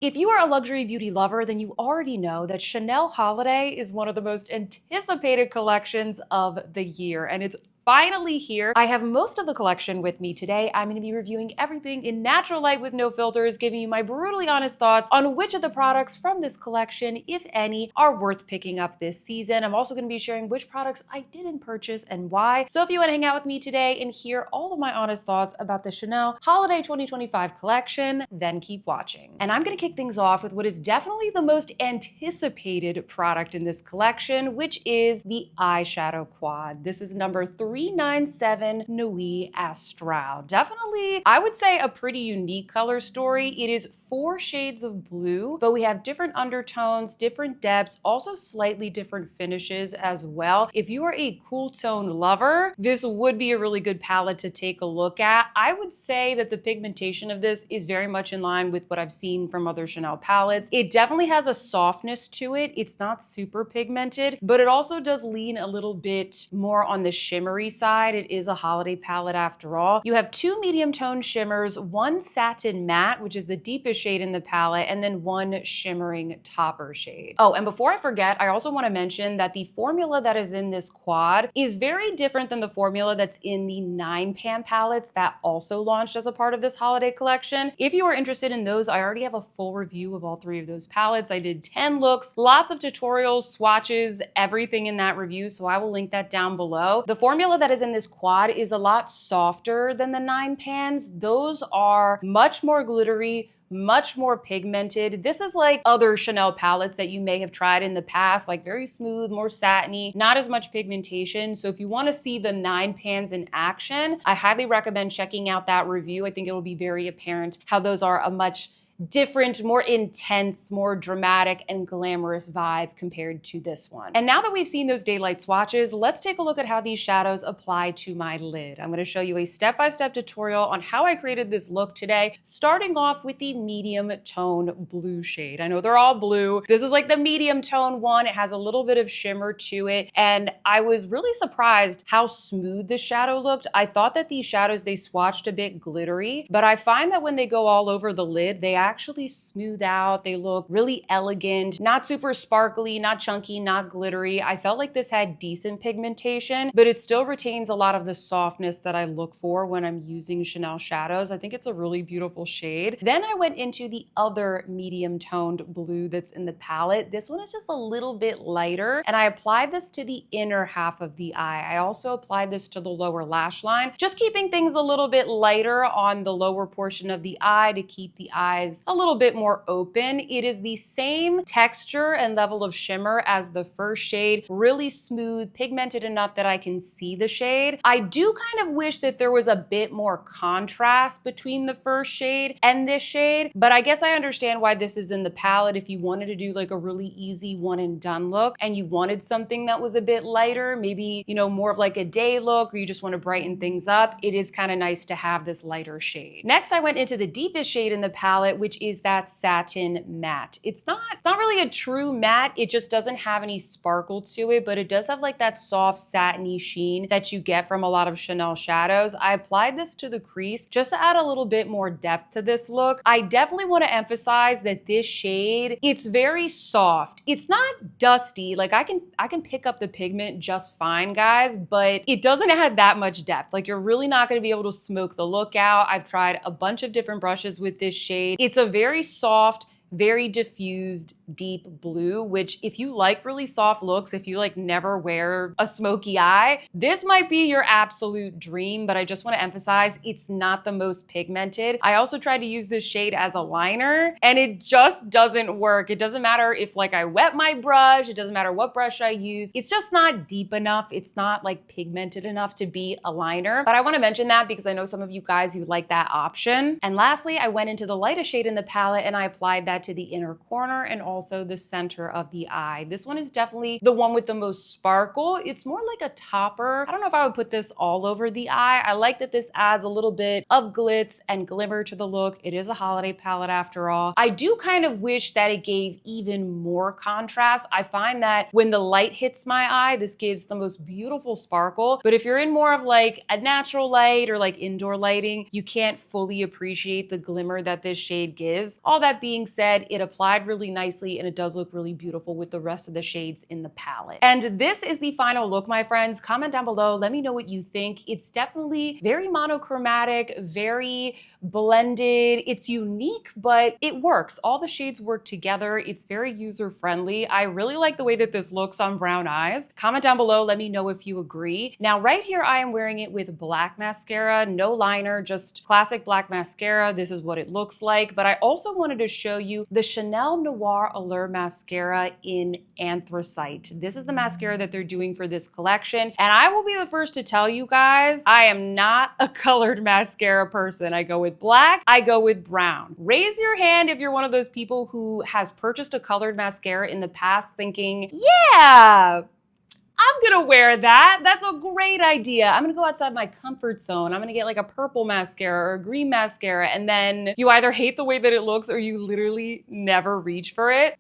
If you are a luxury beauty lover, then you already know that Chanel Holiday is one of the most anticipated collections of the year, and it's finally here. I have most of the collection with me today. I'm going to be reviewing everything in natural light with no filters, giving you my brutally honest thoughts on which of the products from this collection, if any, are worth picking up this season. I'm also going to be sharing which products I didn't purchase and why. So if you want to hang out with me today and hear all of my honest thoughts about the Chanel Holiday 2025 collection, then keep watching. And I'm going to kick things off with what is definitely the most anticipated product in this collection, which is the eyeshadow quad. This is number 397 Nuit Astrale. Definitely, I would say, a pretty unique color story. It is 4 shades of blue, but we have different undertones, different depths, also slightly different finishes as well. If you are a cool tone lover, this would be a really good palette to take a look at. I would say that the pigmentation of this is very much in line with what I've seen from other Chanel palettes. It definitely has a softness to it. It's not super pigmented, but it also does lean a little bit more on the shimmery side. It is a holiday palette after all. You have 2 medium tone shimmers, 1 satin matte, which is the deepest shade in the palette, and then 1 shimmering topper shade. Oh, and before I forget, I also want to mention that the formula that is in this quad is very different than the formula that's in the 9pan palettes that also launched as a part of this holiday collection. If you are interested in those, I already have a full review of all 3 of those palettes. I did 10 looks, lots of tutorials, swatches, everything in that review, so I will link that down below. The formula that is in this quad is a lot softer than the 9pans. Those are much more glittery, much more pigmented. This is like other Chanel palettes that you may have tried in the past, like very smooth, more satiny, not as much pigmentation. So if you want to see the 9pans in action, I highly recommend checking out that review. I think it will be very apparent how those are a much different, more intense, more dramatic and glamorous vibe compared to this one. And now that we've seen those daylight swatches, let's take a look at how these shadows apply to my lid. I'm going to show you a step-by-step tutorial on how I created this look today, starting off with the medium tone blue shade. I know they're all blue. This is like the medium tone one. It has a little bit of shimmer to it, and I was really surprised how smooth the shadow looked. I thought that these shadows, they swatched a bit glittery, but I find that when they go all over the lid, they actually smooth out. They look really elegant, not super sparkly, not chunky, not glittery. I felt like this had decent pigmentation, but it still retains a lot of the softness that I look for when I'm using Chanel shadows. I think it's a really beautiful shade. Then I went into the other medium toned blue that's in the palette. This one is just a little bit lighter, and I applied this to the inner half of the eye. I also applied this to the lower lash line, just keeping things a little bit lighter on the lower portion of the eye to keep the eyes a little bit more open. It is the same texture and level of shimmer as the first shade, really smooth, pigmented enough that I can see the shade. I do kind of wish that there was a bit more contrast between the first shade and this shade, but I guess I understand why this is in the palette. If you wanted to do like a really easy one and done look and you wanted something that was a bit lighter, maybe, you know, more of like a day look, or you just want to brighten things up, it is kind of nice to have this lighter shade. Next, I went into the deepest shade in the palette, which is that satin matte. It's not really a true matte. It just doesn't have any sparkle to it, but it does have like that soft satiny sheen that you get from a lot of Chanel shadows. I applied this to the crease just to add a little bit more depth to this look. I definitely want to emphasize that this shade, it's very soft. It's not dusty. Like I can pick up the pigment just fine, guys, but it doesn't add that much depth. Like you're really not going to be able to smoke the look out. I've tried a bunch of different brushes with this shade. It's a very soft, very diffused, deep blue, which if you like really soft looks, if you like never wear a smoky eye, this might be your absolute dream, but I just want to emphasize it's not the most pigmented. I also tried to use this shade as a liner and it just doesn't work. It doesn't matter if like I wet my brush, it doesn't matter what brush I use. It's just not deep enough. It's not like pigmented enough to be a liner, but I want to mention that because I know some of you guys who like that option. And lastly, I went into the lightest shade in the palette and I applied that to the inner corner and all also the center of the eye. This one is definitely the one with the most sparkle. It's more like a topper. I don't know if I would put this all over the eye. I like that this adds a little bit of glitz and glimmer to the look. It is a holiday palette after all. I do kind of wish that it gave even more contrast. I find that when the light hits my eye, this gives the most beautiful sparkle. But if you're in more of like a natural light or like indoor lighting, you can't fully appreciate the glimmer that this shade gives. All that being said, it applied really nicely and it does look really beautiful with the rest of the shades in the palette. And this is the final look, my friends. Comment down below. Let me know what you think. It's definitely very monochromatic, very blended. It's unique, but it works. All the shades work together. It's very user-friendly. I really like the way that this looks on brown eyes. Comment down below. Let me know if you agree. Now, right here, I am wearing it with black mascara, no liner, just classic black mascara. This is what it looks like. But I also wanted to show you the Chanel Noir Allure mascara in Anthracite. This is the mascara that they're doing for this collection. And I will be the first to tell you guys, I am not a colored mascara person. I go with black, I go with brown. Raise your hand if you're one of those people who has purchased a colored mascara in the past thinking, yeah, I'm gonna wear that. That's a great idea. I'm gonna go outside my comfort zone. I'm gonna get like a purple mascara or a green mascara, and then you either hate the way that it looks or you literally never reach for it.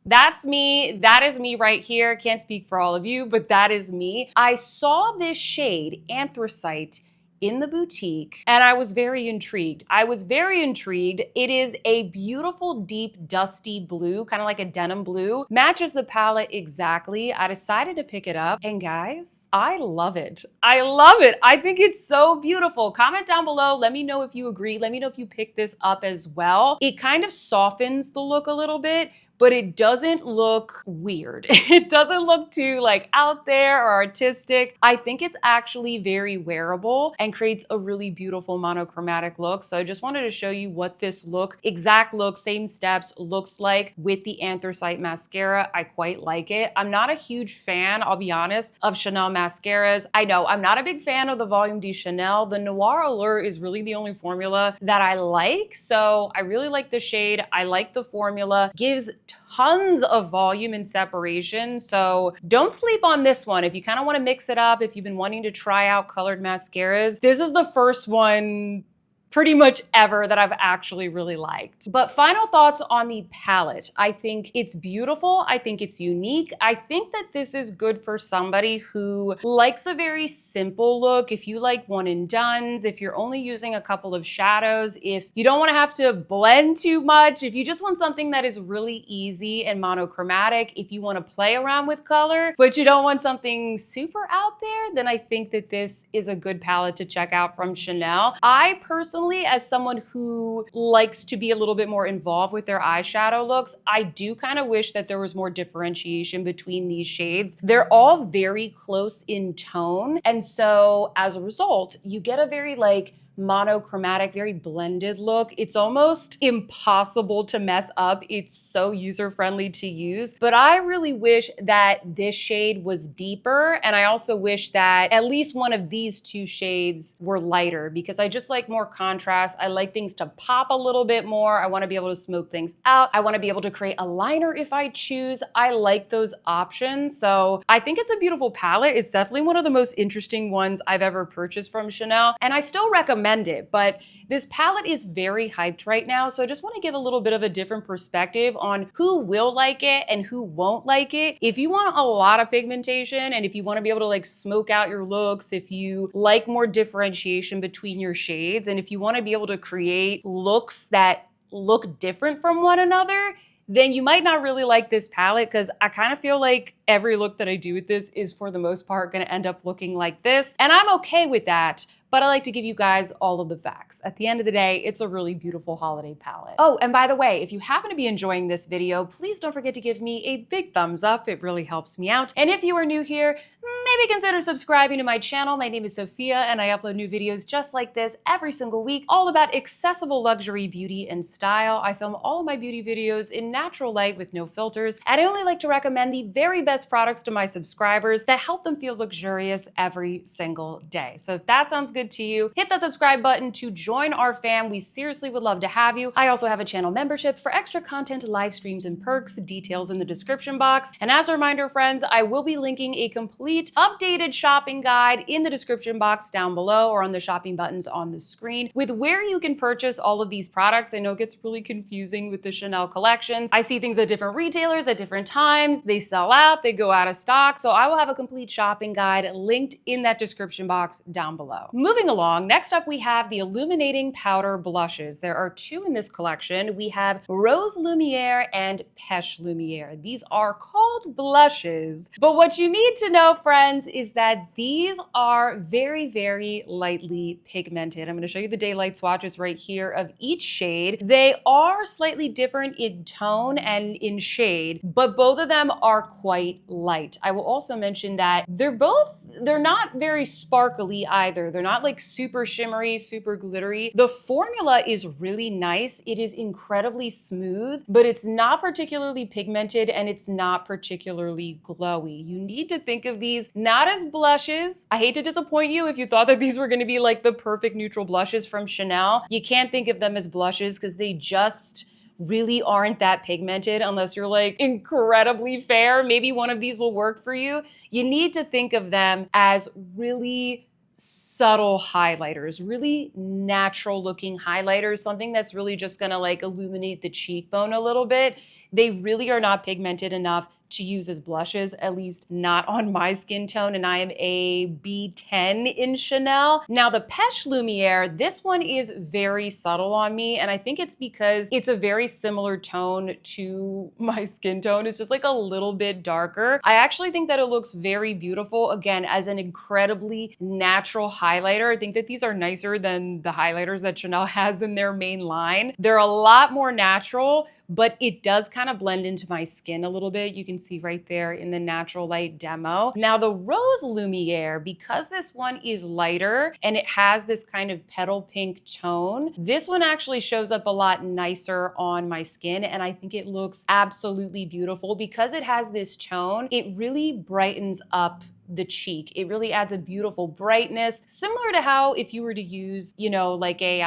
That's me. That is me right here. Can't speak for all of you, but that is me. I saw this shade, Anthracite, in the boutique, and I was very intrigued. It is a beautiful, deep, dusty blue, kind of like a denim blue. Matches the palette exactly. I decided to pick it up, and guys, I love it. I love it. I think it's so beautiful. Comment down below. Let me know if you agree. Let me know if you picked this up as well. It kind of softens the look a little bit, but it doesn't look weird. It doesn't look too like out there or artistic. I think it's actually very wearable and creates a really beautiful monochromatic look. So I just wanted to show you what this look, exact look, same steps, looks like with the Anthracite mascara. I quite like it. I'm not a huge fan, I'll be honest, of Chanel mascaras. I know I'm not a big fan of the Volume de Chanel. The Noir Allure is really the only formula that I like. So I really like the shade. I like the formula. Gives tons of volume and separation. So don't sleep on this one. If you kind of want to mix it up, if you've been wanting to try out colored mascaras, this is the first one pretty much ever that I've actually really liked. But final thoughts on the palette. I think it's beautiful. I think it's unique. I think that this is good for somebody who likes a very simple look. If you like one and dones, if you're only using a couple of shadows, if you don't want to have to blend too much, if you just want something that is really easy and monochromatic, if you want to play around with color, but you don't want something super out there, then I think that this is a good palette to check out from Chanel. I personally, as someone who likes to be a little bit more involved with their eyeshadow looks, I do kind of wish that there was more differentiation between these shades. They're all very close in tone. And so as a result, you get a very like monochromatic, very blended look. It's almost impossible to mess up. It's so user-friendly to use. But I really wish that this shade was deeper. And I also wish that at least one of these two shades were lighter because I just like more contrast. I like things to pop a little bit more. I want to be able to smoke things out. I want to be able to create a liner if I choose. I like those options. So I think it's a beautiful palette. It's definitely one of the most interesting ones I've ever purchased from Chanel. And I still recommend it, but this palette is very hyped right now. So I just want to give a little bit of a different perspective on who will like it and who won't like it. If you want a lot of pigmentation and if you want to be able to like smoke out your looks, if you like more differentiation between your shades, and if you want to be able to create looks that look different from one another, then you might not really like this palette because I kind of feel like every look that I do with this is for the most part going to end up looking like this. And I'm okay with that, but I like to give you guys all of the facts. At the end of the day, it's a really beautiful holiday palette. Oh, and by the way, if you happen to be enjoying this video, please don't forget to give me a big thumbs up. It really helps me out. And if you are new here, maybe consider subscribing to my channel. My name is Sophia and I upload new videos just like this every single week, all about accessible luxury beauty and style. I film all of my beauty videos in natural light with no filters, and I only like to recommend the very best products to my subscribers that help them feel luxurious every single day. So if that sounds good to you, hit that subscribe button to join our fam. We seriously would love to have you. I also have a channel membership for extra content, live streams, and perks, details in the description box. And as a reminder, friends, I will be linking a complete updated shopping guide in the description box down below or on the shopping buttons on the screen with where you can purchase all of these products. I know it gets really confusing with the Chanel collections. I see things at different retailers at different times. They sell out, they go out of stock. So I will have a complete shopping guide linked in that description box down below. Moving along, next up we have the illuminating powder blushes. There are two in this collection. We have Rose Lumiere and Peche Lumiere. These are called blushes, but what you need to know, friends, is that these are very, very lightly pigmented. I'm going to show you the daylight swatches right here of each shade. They are slightly different in tone and in shade, but both of them are quite light. I will also mention that they're not very sparkly either. They're not like super shimmery, super glittery. The formula is really nice. It is incredibly smooth, but it's not particularly pigmented and it's not particularly glowy. You need to think of these not as blushes. I hate to disappoint you if you thought that these were going to be like the perfect neutral blushes from Chanel. You can't think of them as blushes because they just really aren't that pigmented unless you're like incredibly fair. Maybe one of these will work for you. You need to think of them as really subtle highlighters, really natural looking highlighters, something that's really just gonna like illuminate the cheekbone a little bit. They really are not pigmented enough to use as blushes, at least not on my skin tone, and I am a B10 in Chanel. Now the Peche Lumiere, this one is very subtle on me, and I think it's because it's a very similar tone to my skin tone. It's just like a little bit darker. I actually think that it looks very beautiful, again, as an incredibly natural highlighter. I think that these are nicer than the highlighters that Chanel has in their main line. They're a lot more natural, but it does kind of blend into my skin a little bit. You can see right there in the natural light demo. Now the Rose Lumiere, because this one is lighter and it has this kind of petal pink tone, this one actually shows up a lot nicer on my skin, and I think it looks absolutely beautiful. Because it has this tone, it really brightens up the cheek. It really adds a beautiful brightness, similar to how if you were to use, you know, like a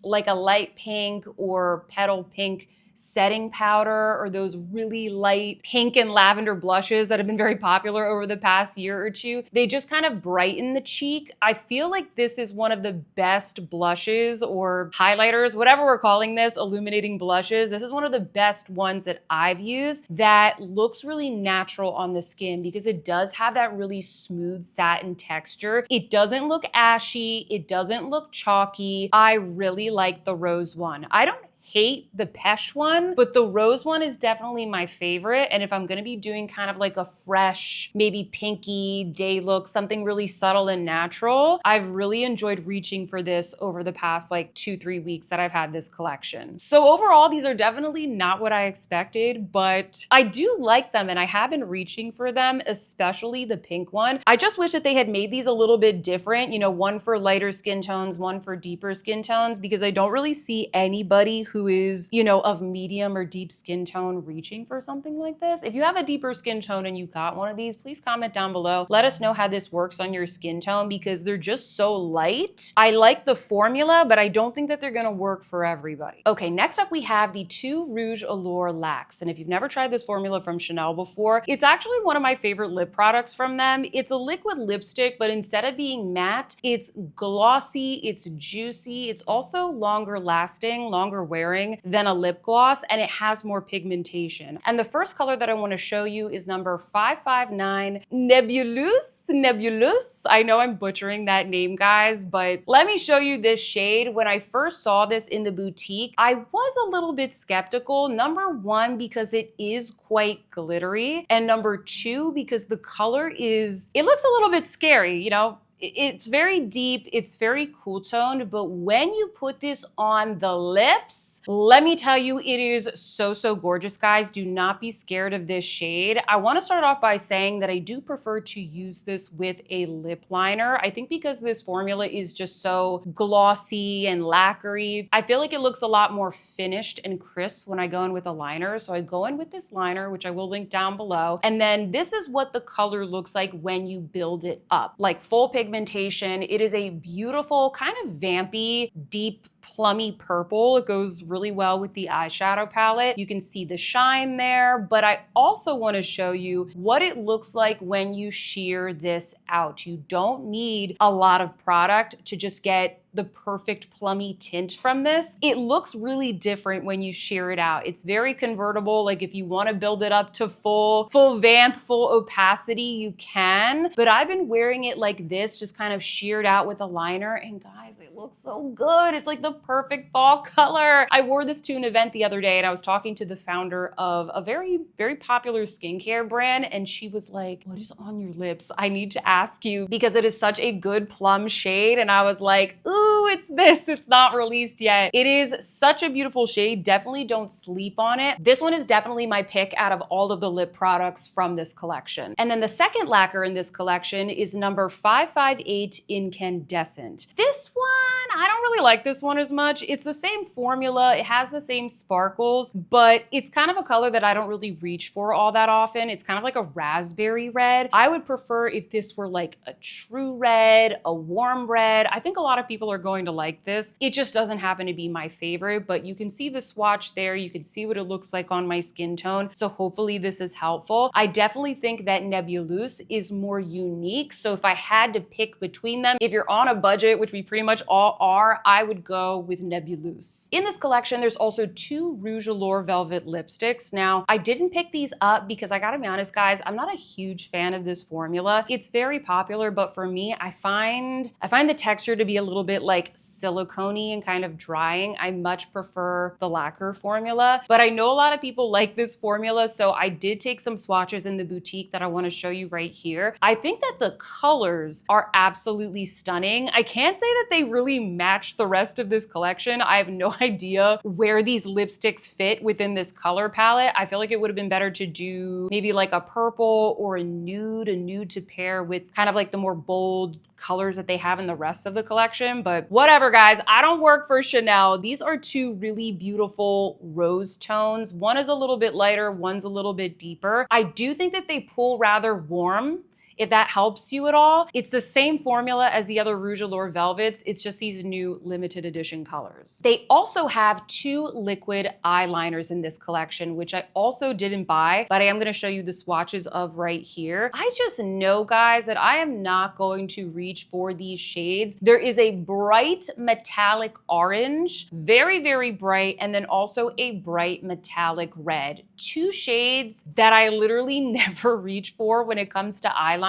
light pink or petal pink setting powder, or those really light pink and lavender blushes that have been very popular over the past year or two. They just kind of brighten the cheek. I feel like this is one of the best blushes or highlighters, whatever we're calling this, illuminating blushes. This is one of the best ones that I've used that looks really natural on the skin because it does have that really smooth satin texture. It doesn't look ashy. It doesn't look chalky. I really like the Rose one. I don't hate the Peche one, but the Rose one is definitely my favorite. And if I'm gonna be doing kind of like a fresh, maybe pinky day look, something really subtle and natural, I've really enjoyed reaching for this over the past like 2-3 weeks that I've had this collection. So overall, these are definitely not what I expected, but I do like them and I have been reaching for them, especially the pink one. I just wish that they had made these a little bit different, you know, one for lighter skin tones, one for deeper skin tones, because I don't really see anybody who is, you know, of medium or deep skin tone reaching for something like this. If you have a deeper skin tone and you got one of these, please comment down below. Let us know how this works on your skin tone because they're just so light. I like the formula, but I don't think that they're gonna work for everybody. Okay, next up we have the two Rouge Allure LUXE. And if you've never tried this formula from Chanel before, it's actually one of my favorite lip products from them. It's a liquid lipstick, but instead of being matte, it's glossy, it's juicy, it's also longer lasting, longer wearing than a lip gloss, and it has more pigmentation. And the first color that I want to show you is number 559 Nebuleuse. I know I'm butchering that name, guys, but let me show you this shade. When I first saw this in the boutique, I was a little bit skeptical. Number one, because it is quite glittery, and number two, because the color it looks a little bit scary, you know? It's very deep, it's very cool toned, but when you put this on the lips, let me tell you, it is so gorgeous, guys. Do not be scared of this shade. I want to start off by saying that I do prefer to use this with a lip liner. I think because this formula is just so glossy and lacquery, I feel like it looks a lot more finished and crisp when I go in with a liner. So I go in with this liner, which I will link down below, and then this is what the color looks like when you build it up. Like full pigmentation. It is a beautiful, kind of vampy, deep, plummy purple. It goes really well with the eyeshadow palette. You can see the shine there, but I also want to show you what it looks like when you sheer this out. You don't need a lot of product to just get the perfect plummy tint from this. It looks really different when you sheer it out. It's very convertible. Like if you want to build it up to full vamp, full opacity, you can. But I've been wearing it like this, just kind of sheared out with a liner. And guys, it looks so good. It's like the perfect fall color. I wore this to an event the other day and I was talking to the founder of a very popular skincare brand. And she was like, what is on your lips? I need to ask you because it is such a good plum shade. And I was like, ooh, it's this. It's not released yet. It is such a beautiful shade. Definitely don't sleep on it. This one is definitely my pick out of all of the lip products from this collection. And then the second lacquer in this collection is number 558 Incandescent. This one, I don't really like this one as much. It's the same formula. It has the same sparkles, but it's kind of a color that I don't really reach for all that often. It's kind of like a raspberry red. I would prefer if this were like a true red, a warm red. I think a lot of people are going to like this. It just doesn't happen to be my favorite, but you can see the swatch there. You can see what it looks like on my skin tone. So hopefully this is helpful. I definitely think that Nebuleuse is more unique. So if I had to pick between them, if you're on a budget, which we pretty much all are, I would go with Nebuleuse. In this collection, there's also two Rouge Allure Velvet lipsticks. Now, I didn't pick these up because I gotta be honest, guys, I'm not a huge fan of this formula. It's very popular, but for me, I find the texture to be a little bit like silicone-y and kind of drying. I much prefer the Laquer formula, but I know a lot of people like this formula, so I did take some swatches in the boutique that I want to show you right here. I think that the colors are absolutely stunning. I can't say that they really match the rest of this collection. I have no idea where these lipsticks fit within this color palette. I feel like it would have been better to do maybe like a purple or a nude to pair with kind of like the more bold colors that they have in the rest of the collection, but whatever, guys. I don't work for Chanel. These are two really beautiful rose tones. One is a little bit lighter, one's a little bit deeper. I do think that they pull rather warm, if that helps you at all. It's the same formula as the other Rouge Allure Velvets. It's just these new limited edition colors. They also have two liquid eyeliners in this collection, which I also didn't buy, but I am gonna show you the swatches of right here. I just know, guys, that I am not going to reach for these shades. There is a bright metallic orange, very bright, and then also a bright metallic red. Two shades that I literally never reach for when it comes to eyeliners.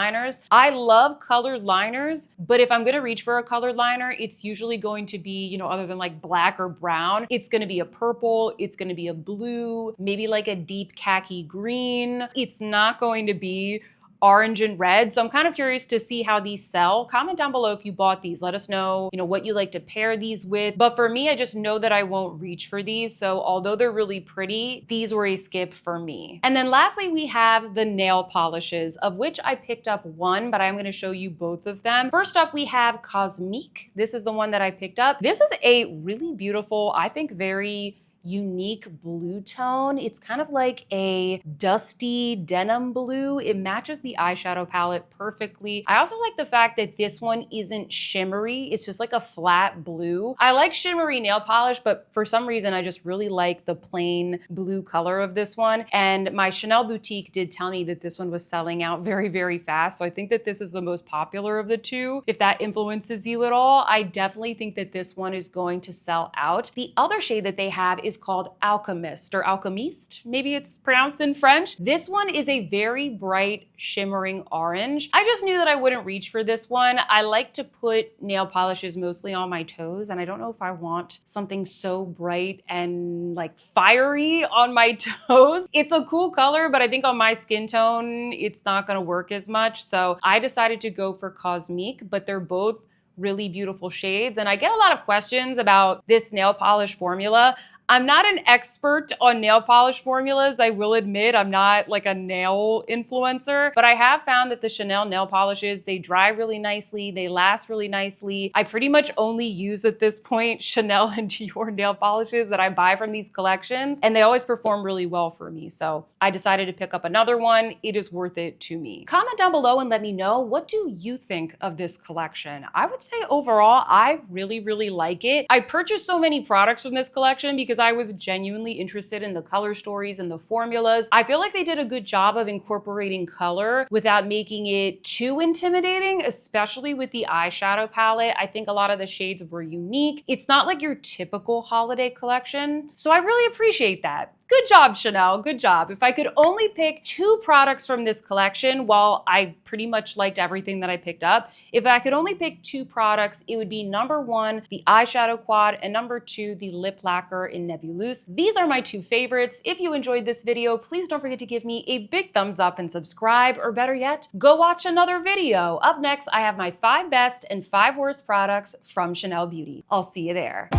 I love colored liners, but if I'm gonna reach for a colored liner, it's usually going to be, you know, other than like black or brown, it's gonna be a purple, it's gonna be a blue, maybe like a deep khaki green. It's not going to be orange and red. So I'm kind of curious to see how these sell. Comment down below if you bought these. Let us know, you know, what you like to pair these with. But for me, I just know that I won't reach for these. So although they're really pretty, these were a skip for me. And then lastly, we have the nail polishes, of which I picked up one, but I'm going to show you both of them. First up, we have Cosmique. This is the one that I picked up. This is a really beautiful, I think very unique blue tone. It's kind of like a dusty denim blue. It matches the eyeshadow palette perfectly. I also like the fact that this one isn't shimmery. It's just like a flat blue. I like shimmery nail polish, but for some reason, I just really like the plain blue color of this one. And my Chanel boutique did tell me that this one was selling out very fast. So I think that this is the most popular of the two. If that influences you at all, I definitely think that this one is going to sell out. The other shade that they have is called Alchemist or Alchemiste. Maybe it's pronounced in French. This one is a very bright, shimmering orange. I just knew that I wouldn't reach for this one. I like to put nail polishes mostly on my toes, and I don't know if I want something so bright and like fiery on my toes. It's a cool color, but I think on my skin tone, it's not gonna work as much. So I decided to go for Cosmique, but they're both really beautiful shades. And I get a lot of questions about this nail polish formula. I'm not an expert on nail polish formulas. I will admit I'm not like a nail influencer, but I have found that the Chanel nail polishes, they dry really nicely, they last really nicely. I pretty much only use at this point Chanel and Dior nail polishes that I buy from these collections, and they always perform really well for me. So I decided to pick up another one. It is worth it to me. Comment down below and let me know, what do you think of this collection? I would say overall, I really, really like it. I purchased so many products from this collection because I was genuinely interested in the color stories and the formulas. I feel like they did a good job of incorporating color without making it too intimidating, especially with the eyeshadow palette. I think a lot of the shades were unique. It's not like your typical holiday collection, so I really appreciate that. Good job, Chanel, good job. If I could only pick 2 products from this collection, while I pretty much liked everything that I picked up, if I could only pick 2 products, it would be number 1, the eyeshadow quad, and number 2, the lip lacquer in Nebuleuse. These are my 2 favorites. If you enjoyed this video, please don't forget to give me a big thumbs up and subscribe, or better yet, go watch another video. Up next, I have my 5 best and 5 worst products from Chanel Beauty. I'll see you there.